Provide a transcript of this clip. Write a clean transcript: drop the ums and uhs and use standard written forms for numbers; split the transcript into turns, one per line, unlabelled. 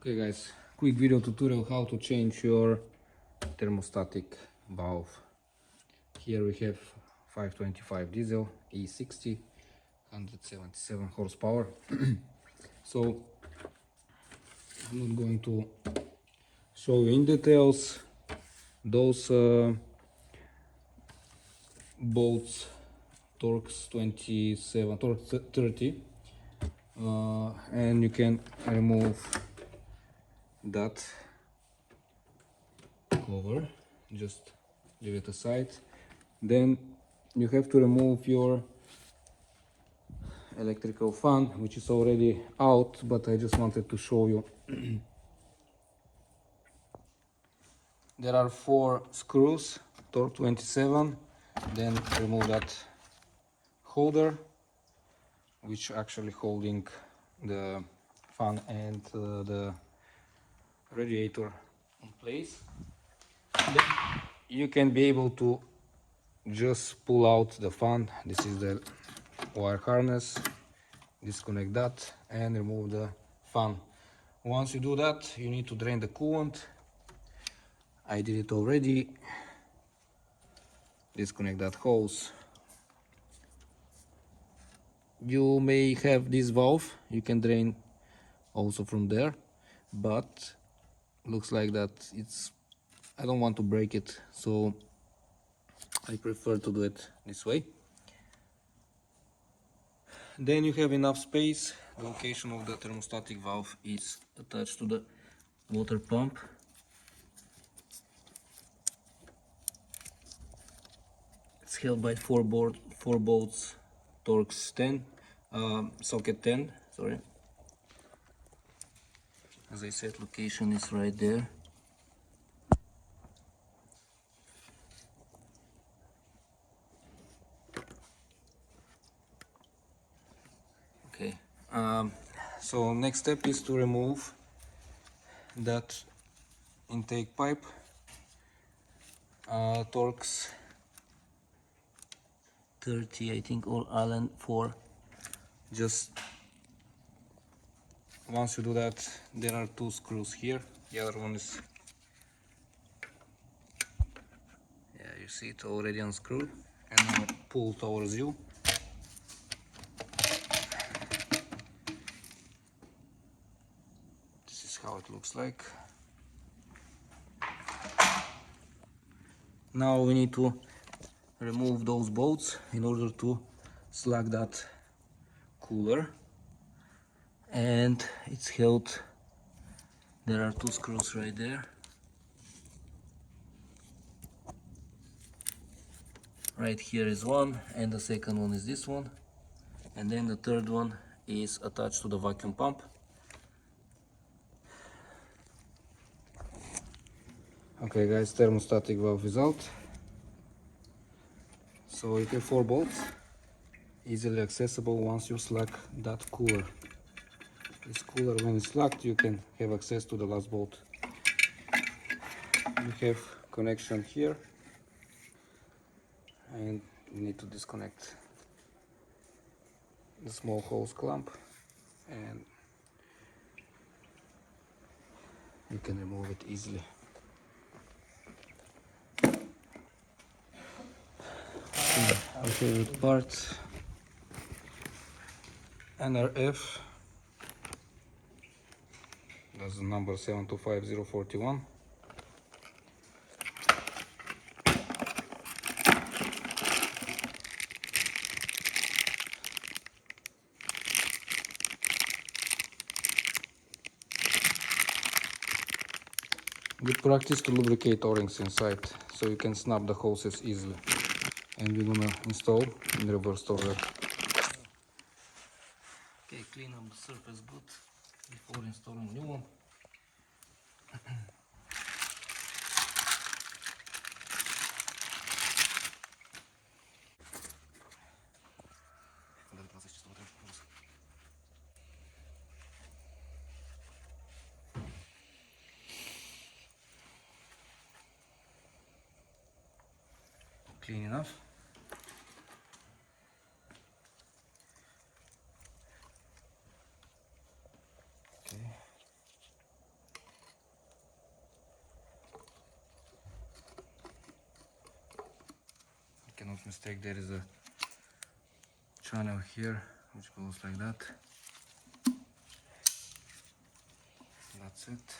Okay guys, quick video tutorial how to change your thermostatic valve. Here we have 525 diesel E60 177 horsepower. So I'm not going to show you in details those bolts, Torx 27 Torx 30, and you can remove that cover, just leave it aside. Then you have to remove your electrical fan, which is already out, but I just wanted to show you. There are 4 screws, Torx 27. Then remove that holder, which actually holding the fan and the radiator in place. Then you can be able to just pull out the fan. This is the wire harness. Disconnect that and remove the fan. Once you do that, you need to drain the coolant. I did it already. Disconnect that hose. You may have this valve, you can drain also from there, but looks like that I don't want to break it, so I prefer to do it this way. Then you have enough space. The location of the thermostatic valve is attached to the water pump. It's held by 4 bolts Torx 10, socket 10, sorry. As I said, location is right there. Okay, so next step is to remove that intake pipe, Torx 30, I think, or Allen 4. Just once you do that, there are 2 screws here. The other one is, yeah, you see it already unscrewed, and now pull towards you. This is how it looks like. Now we need to remove those bolts in order to slug that cooler, and it's held. There are 2 screws right there. Right here is one, and the second one is this one, and then the third one is attached to the vacuum pump. Okay guys, thermostatic valve is out. So you have 4 bolts, easily accessible once you slug that cooler. This cooler, when it's locked, you can have access to the last bolt. You have connection here, and you need to disconnect the small hose clamp, and you can remove it easily. Our favorite part, NRF, that's the number 725041. Good practice to lubricate O-rings inside, so you can snap the hoses easily. And we're gonna install in reverse order. Okay, clean up the surface good before installing new one. Clean enough. Okay. mistake. There is a channel here which goes like that. That's it.